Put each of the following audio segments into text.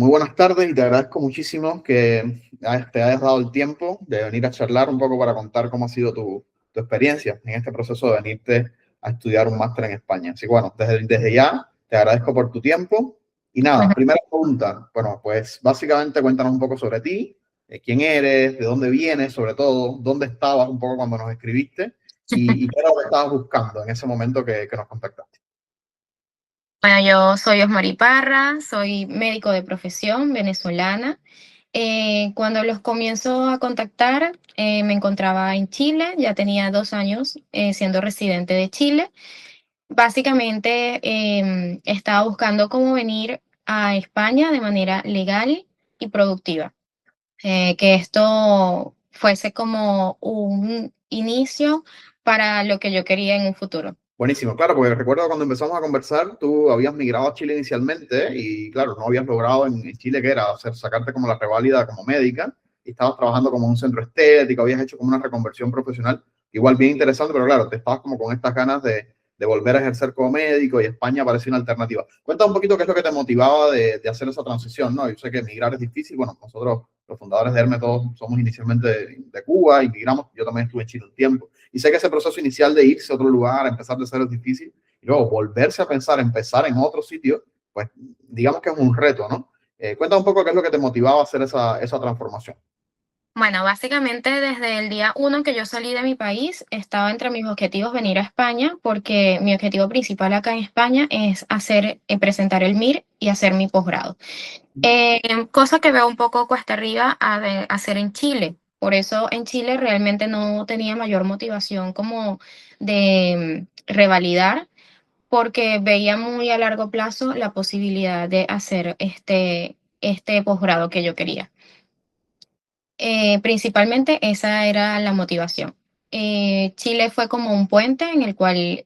Muy buenas tardes y te agradezco muchísimo que te hayas dado el tiempo de venir a charlar un poco para contar cómo ha sido tu experiencia en este proceso de venirte a estudiar un máster en España. Así que bueno, desde ya te agradezco por tu tiempo. Y nada, Bueno, primera pregunta. Bueno, pues básicamente cuéntanos un poco sobre ti, quién eres, de dónde vienes, sobre todo, dónde estabas un poco cuando nos escribiste y qué era lo que estabas buscando en ese momento que nos contactaste. bueno, yo soy Osmari Parra, soy médico de profesión venezolana. Cuando los comienzo a contactar, me encontraba en Chile, ya tenía 2 años siendo residente de Chile. Básicamente estaba buscando cómo venir a España de manera legal y productiva. Que esto fuese como un inicio para lo que yo quería en un futuro. Buenísimo, claro, porque recuerdo cuando empezamos a conversar, tú habías migrado a Chile inicialmente y claro, no habías logrado en Chile que era sacarte como la reválida como médica y estabas trabajando como en un centro estético, habías hecho como una reconversión profesional, igual bien interesante, pero claro, te estabas como con estas ganas de volver a ejercer como médico y España parecía una alternativa. Cuenta un poquito qué es lo que te motivaba de hacer esa transición, ¿no? Yo sé que emigrar es difícil, bueno, nosotros los fundadores de Herme todos somos inicialmente de Cuba, inmigramos, yo también estuve en Chile un tiempo. Y sé que ese proceso inicial de irse a otro lugar, empezar de cero es difícil, y luego volverse a pensar, empezar en otro sitio, pues digamos que es un reto, ¿no? Cuenta un poco qué es lo que te motivaba a hacer esa transformación. Bueno, básicamente desde el día uno que yo salí de mi país, estaba entre mis objetivos venir a España, porque mi objetivo principal acá en España es presentar el MIR y hacer mi posgrado. Cosa que veo un poco cuesta arriba hacer en Chile. Por eso en Chile realmente no tenía mayor motivación como de revalidar, porque veía muy a largo plazo la posibilidad de hacer este posgrado que yo quería. Principalmente esa era la motivación. Chile fue como un puente en el cual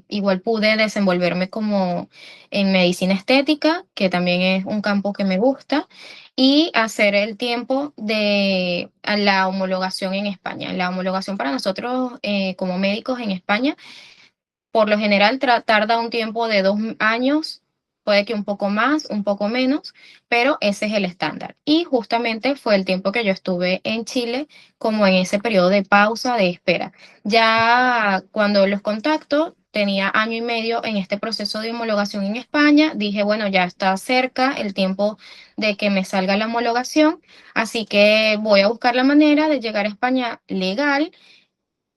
igual pude desenvolverme como en medicina estética, que también es un campo que me gusta, y hacer el tiempo de a la homologación en España. La homologación para nosotros como médicos en España por lo general tarda un tiempo de 2 años, puede que un poco más, un poco menos, pero ese es el estándar. Y justamente fue el tiempo que yo estuve en Chile, como en ese periodo de pausa, de espera. Ya cuando los contacto, tenía año y medio en este proceso de homologación en España. Dije, bueno, ya está cerca el tiempo de que me salga la homologación, así que voy a buscar la manera de llegar a España legal,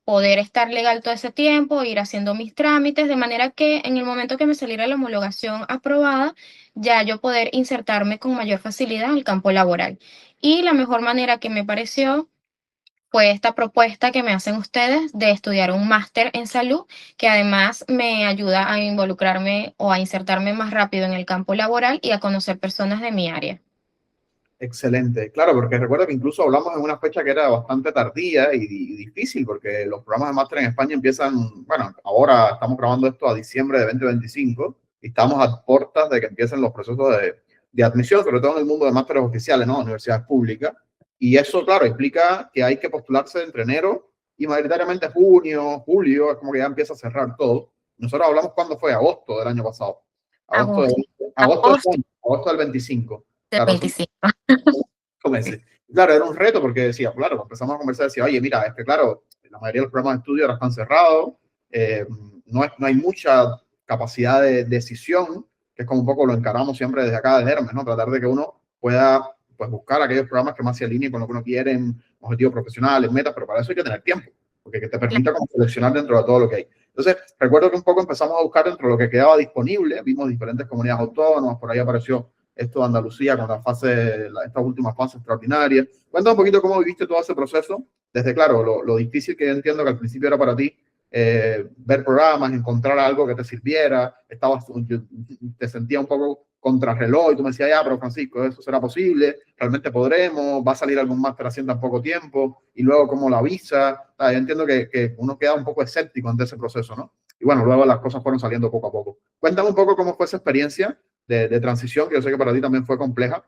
poder estar legal todo ese tiempo, ir haciendo mis trámites, de manera que en el momento que me saliera la homologación aprobada, ya yo poder insertarme con mayor facilidad en el campo laboral. Y la mejor manera que me pareció fue esta propuesta que me hacen ustedes de estudiar un máster en salud, que además me ayuda a involucrarme o a insertarme más rápido en el campo laboral y a conocer personas de mi área. Excelente, claro, porque recuerdo que incluso hablamos en una fecha que era bastante tardía y difícil, porque los programas de máster en España empiezan, bueno, ahora estamos grabando esto a diciembre de 2025 y estamos a puertas de que empiecen los procesos de admisión, sobre todo en el mundo de másteres oficiales, ¿no? Universidades públicas. Y eso, claro, implica que hay que postularse entre enero y mayoritariamente junio, julio, es como que ya empieza a cerrar todo. Nosotros hablamos cuando fue agosto del año pasado, agosto, Agosto, agosto, agosto agosto del 25. del Claro, 25. meses. Claro, era un reto porque decía, claro, empezamos a conversar, decía, oye, mira, claro, la mayoría de los programas de estudio ahora están cerrados, eh, no hay mucha capacidad de decisión, que es como un poco lo encaramos siempre desde acá de Hermes, ¿no? Tratar de que uno pueda pues, buscar aquellos programas que más se alineen con lo que uno quiere, en objetivos profesionales, metas, pero para eso hay que tener tiempo, porque que te permita como seleccionar dentro de todo lo que hay. Entonces, recuerdo que un poco empezamos a buscar dentro de lo que quedaba disponible, vimos diferentes comunidades autónomas, por ahí apareció esto de Andalucía con esta última fase extraordinaria. Cuéntame un poquito cómo viviste todo ese proceso, desde, claro, lo difícil que yo entiendo que al principio era para ti, ver programas, encontrar algo que te sirviera, te sentía un poco contrarreloj y tú me decías, ya, pero Francisco, ¿eso será posible? ¿Realmente podremos? ¿Va a salir algún máster haciendo en poco tiempo? Y luego, ¿cómo la visa? Yo entiendo que uno queda un poco escéptico ante ese proceso, ¿no? Y bueno, luego las cosas fueron saliendo poco a poco. Cuéntame un poco cómo fue esa experiencia de transición, que yo sé que para ti también fue compleja,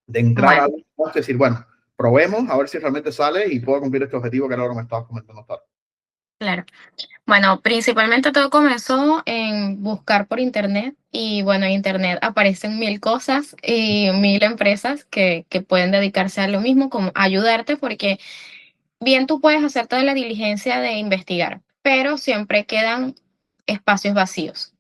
de entrar a Bueno, algo y decir, bueno, probemos a ver si realmente sale y puedo cumplir este objetivo que era lo que me estabas comentando hasta ahora. Claro. Bueno, principalmente todo comenzó en buscar por internet y bueno, en internet aparecen mil cosas y mil empresas que pueden dedicarse a lo mismo, como ayudarte, porque bien tú puedes hacer toda la diligencia de investigar, pero siempre quedan espacios vacíos.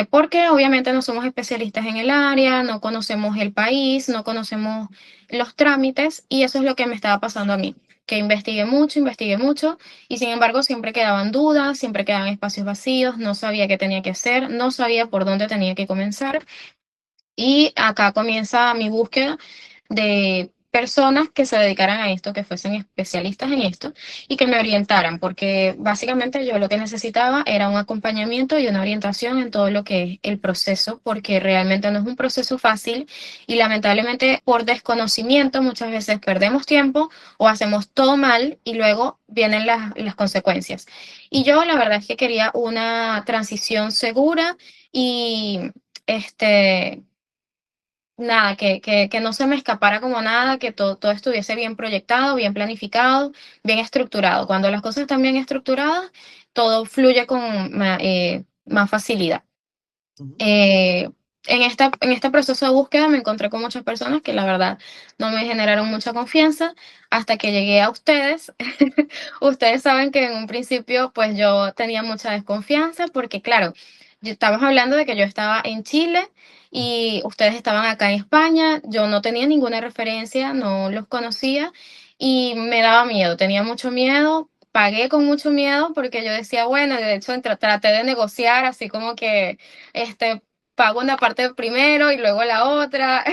Porque obviamente no somos especialistas en el área, no conocemos el país, no conocemos los trámites y eso es lo que me estaba pasando a mí, que investigué mucho y sin embargo siempre quedaban dudas, siempre quedaban espacios vacíos, no sabía qué tenía que hacer, no sabía por dónde tenía que comenzar y acá comienza mi búsqueda de personas que se dedicaran a esto, que fuesen especialistas en esto y que me orientaran, porque básicamente yo lo que necesitaba era un acompañamiento y una orientación en todo lo que es el proceso, porque realmente no es un proceso fácil y lamentablemente por desconocimiento muchas veces perdemos tiempo o hacemos todo mal y luego vienen las consecuencias. Y yo la verdad es que quería una transición segura y este nada, que no se me escapara como nada, que todo estuviese bien proyectado, bien planificado, bien estructurado. Cuando las cosas están bien estructuradas, todo fluye con más facilidad. Ujú. Eh, en este proceso de búsqueda me encontré con muchas personas que la verdad no me generaron mucha confianza hasta que llegué a ustedes. Ustedes saben que en un principio pues yo tenía mucha desconfianza porque claro, estamos hablando de que yo estaba en Chile y ustedes estaban acá en España, yo no tenía ninguna referencia, no los conocía y me daba miedo, tenía mucho miedo. Pagué con mucho miedo porque yo decía, bueno, de hecho traté de negociar así como que este, pago una parte primero y luego la otra.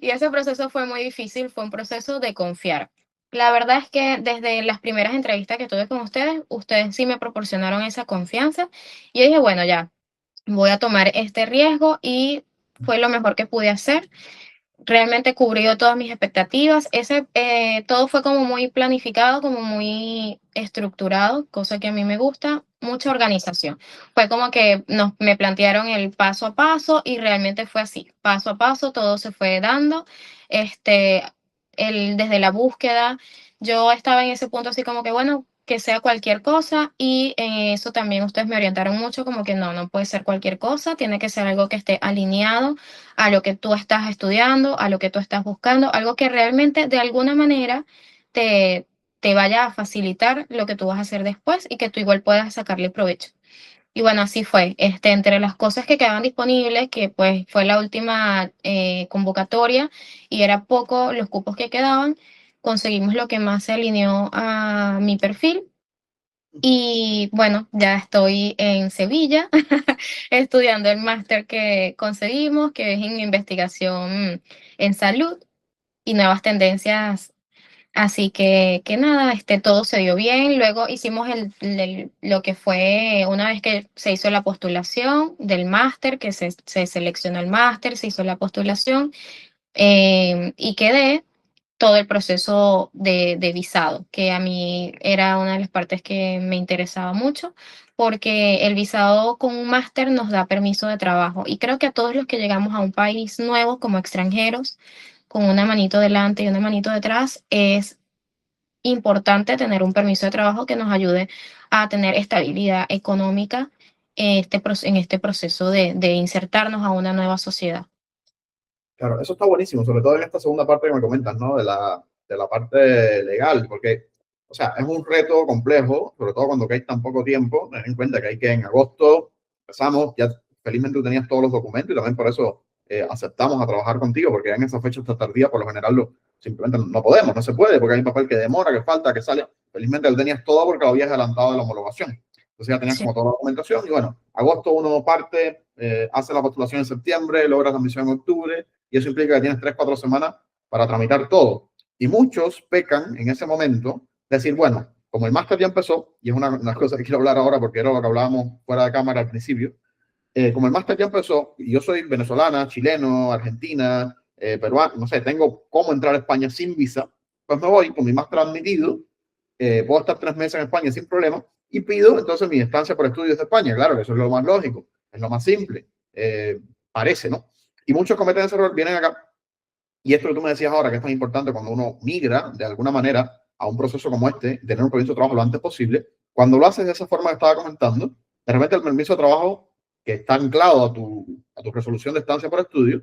Y ese proceso fue muy difícil, fue un proceso de confiar. La verdad es que desde las primeras entrevistas que tuve con ustedes sí me proporcionaron esa confianza. Y yo dije, bueno, ya, voy a tomar este riesgo y fue lo mejor que pude hacer. Realmente cubrió todas mis expectativas. Todo fue como muy planificado, como muy estructurado, cosa que a mí me gusta, mucha organización. Fue como que me plantearon el paso a paso y realmente fue así, paso a paso, todo se fue dando. Este, desde la búsqueda, yo estaba en ese punto así como que, bueno, que sea cualquier cosa y en eso también ustedes me orientaron mucho como que no puede ser cualquier cosa, tiene que ser algo que esté alineado a lo que tú estás estudiando, a lo que tú estás buscando, algo que realmente de alguna manera te, te vaya a facilitar lo que tú vas a hacer después y que tú igual puedas sacarle provecho. Y bueno, así fue. Entre las cosas que quedaban disponibles, que pues fue la última convocatoria y era poco los cupos que quedaban, conseguimos lo que más se alineó a mi perfil y bueno, ya estoy en Sevilla estudiando el máster que conseguimos, que es en investigación en salud y nuevas tendencias. Así que nada, todo se dio bien. Luego hicimos lo que fue una vez que se hizo la postulación del máster, que se seleccionó el máster, se hizo la postulación y quedé todo el proceso de visado, que a mí era una de las partes que me interesaba mucho, porque el visado con un máster nos da permiso de trabajo. Y creo que a todos los que llegamos a un país nuevo como extranjeros, con una manito delante y una manito detrás, es importante tener un permiso de trabajo que nos ayude a tener estabilidad económica en este proceso de insertarnos a una nueva sociedad. Claro, eso está buenísimo, sobre todo en esta segunda parte que me comentas, ¿no? De la parte legal, porque, o sea, es un reto complejo, sobre todo cuando hay tan poco tiempo. Ten en cuenta que hay que en agosto empezamos, ya felizmente tú tenías todos los documentos y también por eso aceptamos a trabajar contigo, porque en esa fecha está tardía, por lo general simplemente no podemos, no se puede, porque hay un papel que demora, que falta, que sale. Felizmente lo tenías todo porque lo habías adelantado de la homologación. Entonces ya tenías Sí. como toda la documentación y bueno, agosto uno parte, hace la postulación en septiembre, logra la admisión en octubre y eso implica que tienes 3, 4 semanas para tramitar todo. Y muchos pecan en ese momento, decir, bueno, como el máster ya empezó, y es una cosa que quiero hablar ahora porque era lo que hablábamos fuera de cámara al principio, como el máster ya empezó, y yo soy venezolana, chileno, argentina, peruano, no sé, tengo cómo entrar a España sin visa, pues me voy con mi máster admitido, puedo estar 3 meses en España sin problema, y pido entonces mi estancia por estudios de España. Claro que eso es lo más lógico, es lo más simple, parece, ¿no? Y muchos cometen ese error, vienen acá, y esto que tú me decías ahora, que es tan importante cuando uno migra de alguna manera a un proceso como este, tener un permiso de trabajo lo antes posible, Cuando lo haces de esa forma que estaba comentando, de repente el permiso de trabajo que está anclado a tu resolución de estancia por estudio,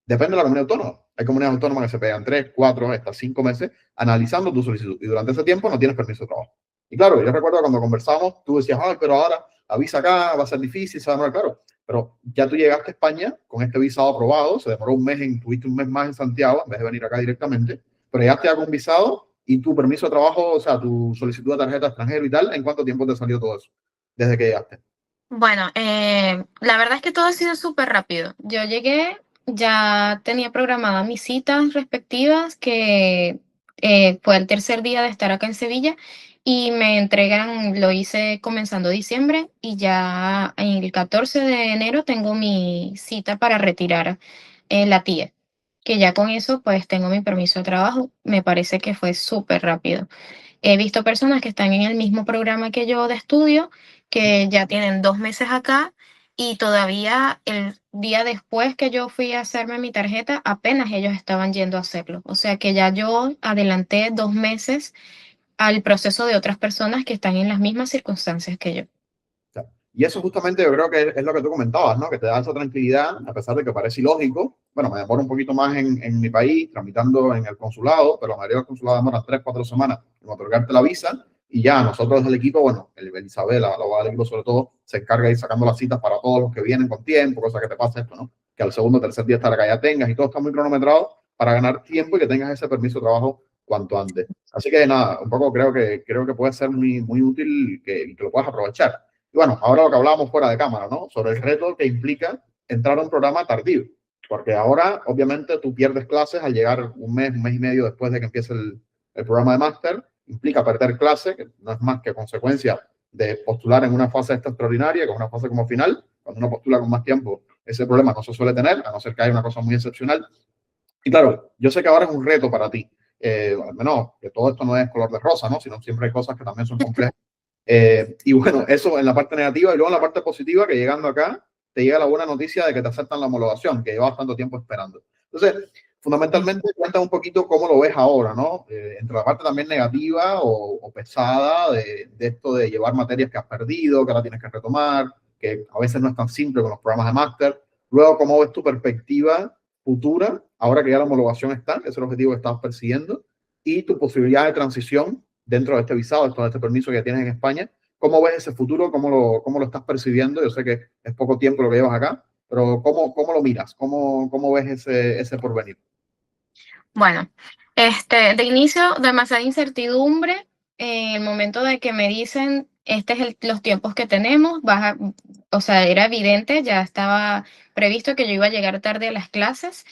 depende de la comunidad autónoma. Hay comunidades autónomas que se pegan 3, 4, hasta 5 meses analizando tu solicitud y durante ese tiempo no tienes permiso de trabajo. Y claro, yo recuerdo cuando conversamos, tú decías, ay, pero ahora la visa acá va a ser difícil, se va a demorar, claro. Pero ya tú llegaste a España con este visado aprobado, se demoró un mes, tuviste un mes más en Santiago en vez de venir acá directamente, pero ya te con visado y tu permiso de trabajo, o sea, tu solicitud de tarjeta extranjero y tal, ¿en cuánto tiempo te salió todo eso? Desde que llegaste. Bueno, la verdad es que todo ha sido súper rápido. Yo llegué, ya tenía programadas mis citas respectivas, que fue el tercer día de estar acá en Sevilla, y me entregan, lo hice comenzando diciembre, y ya el 14 de enero tengo mi cita para retirar la tía, que ya con eso pues tengo mi permiso de trabajo. Me parece que fue súper rápido. He visto personas que están en el mismo programa que yo de estudio, que ya tienen 2 meses acá y todavía el día después que yo fui a hacerme mi tarjeta, apenas ellos estaban yendo a hacerlo. O sea que ya yo adelanté 2 meses al proceso de otras personas que están en las mismas circunstancias que yo. Y eso justamente yo creo que es lo que tú comentabas, ¿no? Que te da esa tranquilidad, a pesar de que parece ilógico. Bueno, me demoro un poquito más en mi país, tramitando en el consulado, pero la mayoría de los consulados demoran 3, 4 semanas en otorgarte la visa. Y ya nosotros desde el equipo, bueno, el Isabel, la abogada del equipo sobre todo, se encarga de ir sacando las citas para todos los que vienen con tiempo, cosa que te pasa esto, ¿no? Que al segundo o tercer día estar acá ya tengas y todo está muy cronometrado para ganar tiempo y que tengas ese permiso de trabajo cuanto antes. Así que nada, un poco creo que puede ser muy, muy útil que lo puedas aprovechar. Y bueno, ahora lo que hablábamos fuera de cámara, ¿no? Sobre el reto que implica entrar a un programa tardío. Porque ahora, obviamente, tú pierdes clases al llegar un mes y medio después de que empiece el programa de máster. Implica perder clases, que no es más que consecuencia de postular en una fase extraordinaria, que es una fase como final. Cuando uno postula con más tiempo, ese problema no se suele tener, a no ser que haya una cosa muy excepcional. Y claro, yo sé que ahora es un reto para ti. Al menos que todo esto no es color de rosa, ¿no? Sino siempre hay cosas que también son complejas. Y bueno, eso en la parte negativa y luego en la parte positiva, que llegando acá te llega la buena noticia de que te aceptan la homologación, que llevas tanto tiempo esperando. Entonces, fundamentalmente, cuenta un poquito cómo lo ves ahora, ¿no? Entre la parte también negativa o pesada de esto de llevar materias que has perdido, que ahora tienes que retomar, que a veces no es tan simple con los programas de máster. Luego, ¿cómo ves tu perspectiva futura, ahora que ya la homologación está, ese es el objetivo que estás persiguiendo, y tu posibilidad de transición dentro de este visado, dentro de este permiso que tienes en España? ¿Cómo ves ese futuro? ¿Cómo lo estás percibiendo? Yo sé que es poco tiempo lo que llevas acá, pero ¿cómo lo miras? ¿Cómo ves ese porvenir? Bueno, de inicio, demasiada incertidumbre. En el momento de que me dicen, este es los tiempos que tenemos, o sea, era evidente, ya estaba previsto que yo iba a llegar tarde a las clases.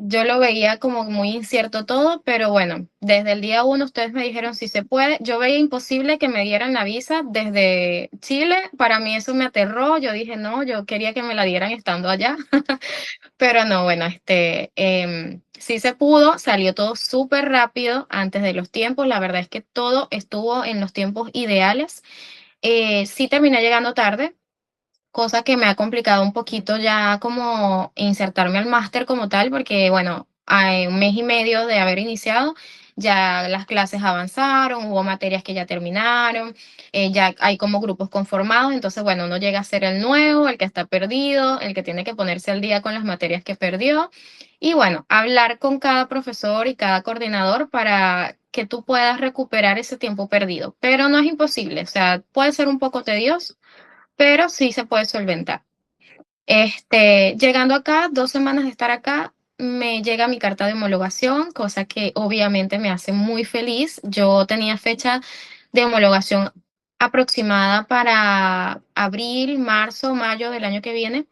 Yo lo veía como muy incierto todo, pero bueno, desde el día uno ustedes me dijeron si se puede. Yo veía imposible que me dieran la visa desde Chile. Para mí eso me aterró. Yo dije, no, yo quería que me la dieran estando allá. Pero no, bueno, sí se pudo, salió todo súper rápido antes de los tiempos. La verdad es que todo estuvo en los tiempos ideales. Sí terminé llegando tarde, cosa que me ha complicado un poquito ya como insertarme al máster como tal, porque bueno, hay un mes y medio de haber iniciado, ya las clases avanzaron, hubo materias que ya terminaron, ya hay como grupos conformados, entonces bueno, uno llega a ser el nuevo, el que está perdido, el que tiene que ponerse al día con las materias que perdió, y bueno, hablar con cada profesor y cada coordinador para que tú puedas recuperar ese tiempo perdido, pero no es imposible, o sea, puede ser un poco tedioso, pero sí se puede solventar. Llegando acá, 2 semanas de estar acá, me llega mi carta de homologación, cosa que obviamente me hace muy feliz. Yo tenía fecha de homologación aproximada para abril, marzo, mayo del año que viene.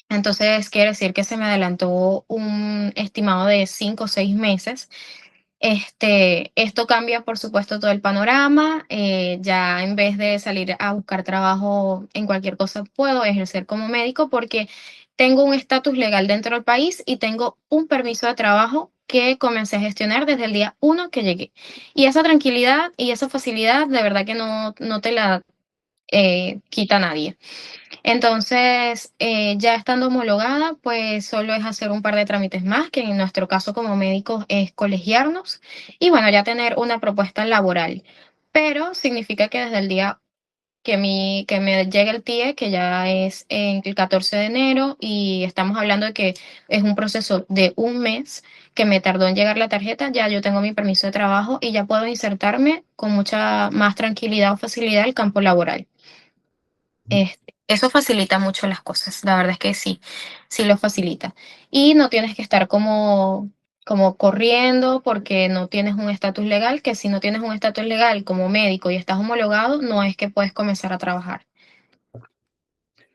Entonces, quiere decir que se me adelantó un estimado de 5 o 6 meses. Esto cambia, por supuesto, todo el panorama. Ya en vez de salir a buscar trabajo en cualquier cosa, puedo ejercer como médico porque tengo un estatus legal dentro del país y tengo un permiso de trabajo que comencé a gestionar desde el día uno que llegué. Y esa tranquilidad y esa facilidad, de verdad que no te la quita nadie. Entonces, ya estando homologada, pues solo es hacer un par de trámites más, que en nuestro caso como médicos es colegiarnos y bueno, ya tener una propuesta laboral. pero significa que desde el día que me llegue el TIE, que ya es en el 14 de enero, y estamos hablando de que es un proceso de un mes que me tardó en llegar la tarjeta, ya yo tengo mi permiso de trabajo y ya puedo insertarme con mucha más tranquilidad o facilidad al campo laboral. Eso facilita mucho las cosas, la verdad es que sí, sí lo facilita. Y no tienes que estar como corriendo porque no tienes un estatus legal, que si no tienes un estatus legal como médico y estás homologado, no es que puedes comenzar a trabajar.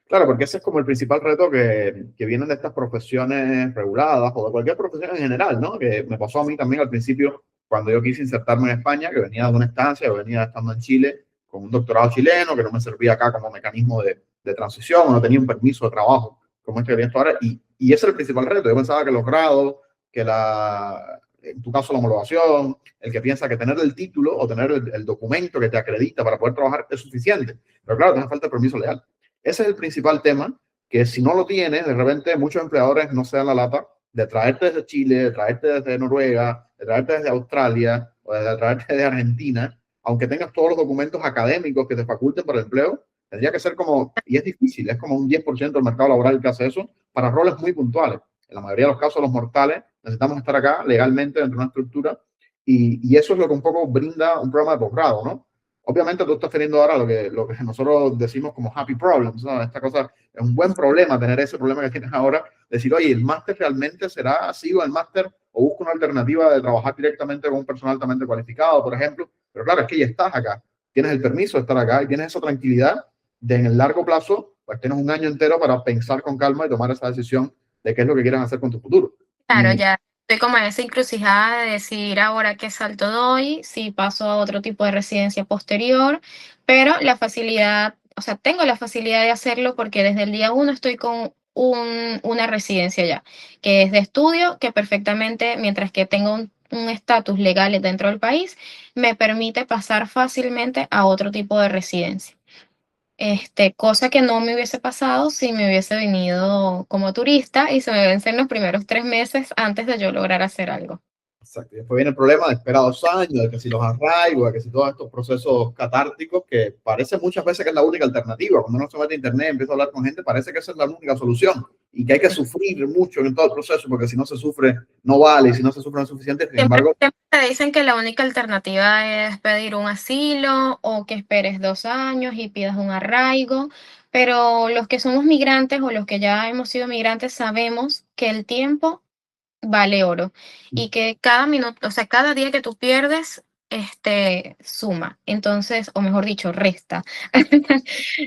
Claro, porque ese es como el principal reto que vienen de estas profesiones reguladas o de cualquier profesión en general, ¿no? Que me pasó a mí también al principio cuando yo quise insertarme en España, que venía de una estancia, que venía estando en Chile con un doctorado chileno, que no me servía acá como mecanismo de transición, o no tenía un permiso de trabajo como este que viene ahora. Y ese es el principal reto. Yo pensaba que los grados, en tu caso la homologación, el que piensa que tener el título o tener el documento que te acredita para poder trabajar es suficiente. Pero claro, te hace falta el permiso legal. Ese es el principal tema, que si no lo tienes, de repente muchos empleadores no se dan la lata de traerte desde Chile, de traerte desde Noruega, de traerte desde Australia o de traerte de Argentina, aunque tengas todos los documentos académicos que te faculten para el empleo, tendría que ser como, y es difícil, es como un 10% del mercado laboral que hace eso, para roles muy puntuales. En la mayoría de los casos, los mortales, necesitamos estar acá legalmente dentro de una estructura y eso es lo que un poco brinda un programa de posgrado, ¿no? Obviamente tú estás teniendo ahora lo que nosotros decimos como happy problems, ¿no? Esta cosa es un buen problema tener ese problema que tienes ahora, decir, oye, ¿el máster realmente será así o el máster o busco una alternativa de trabajar directamente con un personal altamente cualificado, por ejemplo? Pero claro, es que ya estás acá, tienes el permiso de estar acá y tienes esa tranquilidad de en el largo plazo, pues tienes un año entero para pensar con calma y tomar esa decisión de qué es lo que quieres hacer con tu futuro. Claro, Y ya estoy como en esa encrucijada de decidir ahora qué salto doy, si paso a otro tipo de residencia posterior, pero la facilidad, o sea, tengo la facilidad de hacerlo porque desde el día uno estoy con una residencia ya, que es de estudio, que perfectamente, mientras que tengo un estatus legal dentro del país, me permite pasar fácilmente a otro tipo de residencia. Cosa que no me hubiese pasado si me hubiese venido como turista y se me vencen los primeros 3 meses antes de yo lograr hacer algo. exacto. Y después viene el problema de esperar 2 años, de que si los arraigos, de que si todos estos procesos catárticos, que parece muchas veces que es la única alternativa. Cuando uno se mete a internet y empieza a hablar con gente, parece que esa es la única solución y que hay que sufrir mucho en todo el proceso, porque si no se sufre, no vale, y si no se sufre no es suficiente. Sin Siempre, embargo, siempre te dicen que la única alternativa es pedir un asilo o que esperes 2 años y pidas un arraigo, pero los que somos migrantes o los que ya hemos sido migrantes sabemos que el tiempo vale oro y que cada minuto, o sea, cada día que tú pierdes, suma. Entonces, o mejor dicho, resta.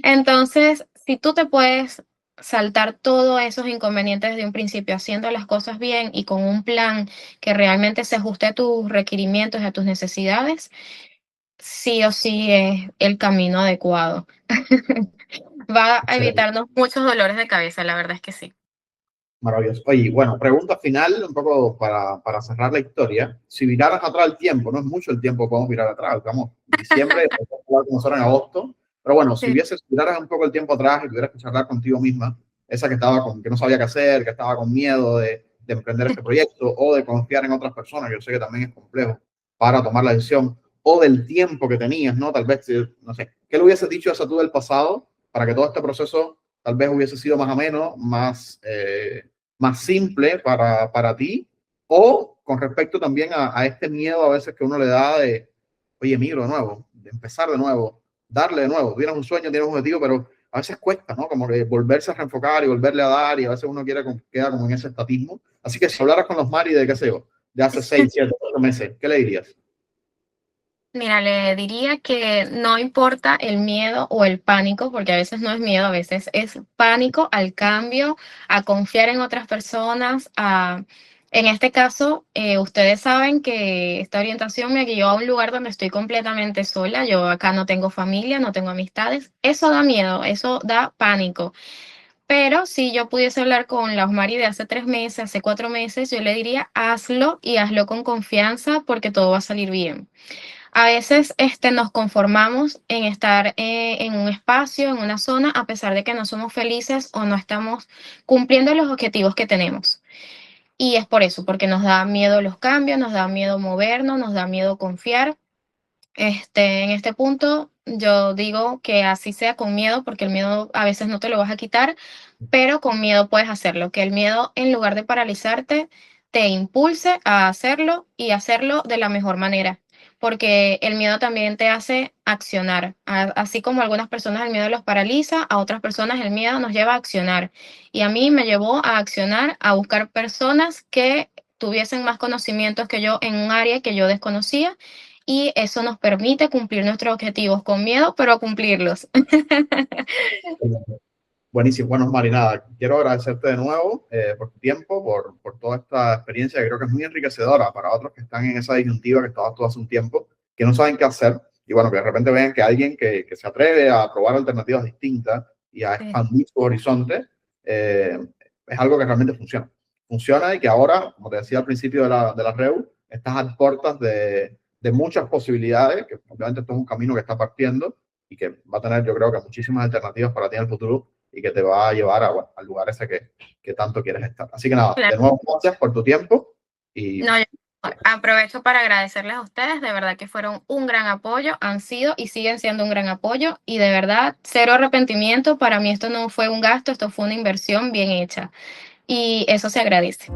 Entonces, si tú te puedes saltar todos esos inconvenientes desde un principio, haciendo las cosas bien y con un plan que realmente se ajuste a tus requerimientos, a tus necesidades, sí o sí es el camino adecuado. Va a excelente. evitarnos muchos dolores de cabeza, la verdad es que sí. Maravilloso. Oye, bueno, pregunta final, un poco para cerrar la historia. Si miraras atrás el tiempo, no es mucho el tiempo que podemos mirar atrás, estamos en diciembre, como en agosto, pero bueno, si Sí. miraras un poco el tiempo atrás y tuvieras que charlar contigo misma, esa que estaba que no sabía qué hacer, que estaba con miedo de emprender este proyecto o de confiar en otras personas, que yo sé que también es complejo para tomar la decisión, o del tiempo que tenías, ¿no? Tal vez, no sé, ¿qué le hubieses dicho a esa tú del pasado para que todo este proceso tal vez hubiese sido más ameno, más simple para ti, o con respecto también a este miedo a veces que uno le da de, oye, miro de nuevo, de empezar de nuevo, darle de nuevo, tienes un sueño, tienes un objetivo, pero a veces cuesta, ¿no? Como que volverse a reenfocar y volverle a dar y a veces uno queda como en ese estatismo. Así que si hablaras con los Mari de, qué sé yo, de hace 6, 7, 8 meses, ¿qué le dirías? Mira, le diría que no importa el miedo o el pánico, porque a veces no es miedo, a veces es pánico al cambio, a confiar en otras personas, en este caso, ustedes saben que esta orientación me guió a un lugar donde estoy completamente sola, yo acá no tengo familia, no tengo amistades, eso da miedo, eso da pánico, pero si yo pudiese hablar con la Osmari de hace 3 meses, hace 4 meses, yo le diría, hazlo y hazlo con confianza porque todo va a salir bien. A veces nos conformamos en estar en un espacio, en una zona, a pesar de que no somos felices o no estamos cumpliendo los objetivos que tenemos. Y es por eso, porque nos da miedo los cambios, nos da miedo movernos, nos da miedo confiar. En este punto, yo digo que así sea con miedo, porque el miedo a veces no te lo vas a quitar, pero con miedo puedes hacerlo. Que el miedo, en lugar de paralizarte, te impulse a hacerlo y hacerlo de la mejor manera. Porque el miedo también te hace accionar. Así como a algunas personas el miedo los paraliza, a otras personas el miedo nos lleva a accionar. Y a mí me llevó a accionar, a buscar personas que tuviesen más conocimientos que yo en un área que yo desconocía, y eso nos permite cumplir nuestros objetivos con miedo, pero cumplirlos. Buenísimo. Bueno, Mari, nada, quiero agradecerte de nuevo por tu tiempo, por toda esta experiencia que creo que es muy enriquecedora para otros que están en esa disyuntiva que estabas tú hace un tiempo, que no saben qué hacer y bueno, que de repente vean que alguien que se atreve a probar alternativas distintas y a Sí. expandir su horizonte es algo que realmente funciona. Funciona y que ahora, como te decía al principio de la REU, estás a puertas de muchas posibilidades, que obviamente esto es un camino que está partiendo y que va a tener, yo creo que muchísimas alternativas para ti en el futuro y que te va a llevar a, bueno, al lugar ese que tanto quieres estar. Así que nada, Claro. de nuevo, gracias por tu tiempo y No, yo aprovecho para agradecerles a ustedes, de verdad que fueron un gran apoyo, han sido y siguen siendo un gran apoyo, y de verdad, cero arrepentimiento, para mí esto no fue un gasto, esto fue una inversión bien hecha y eso se agradece.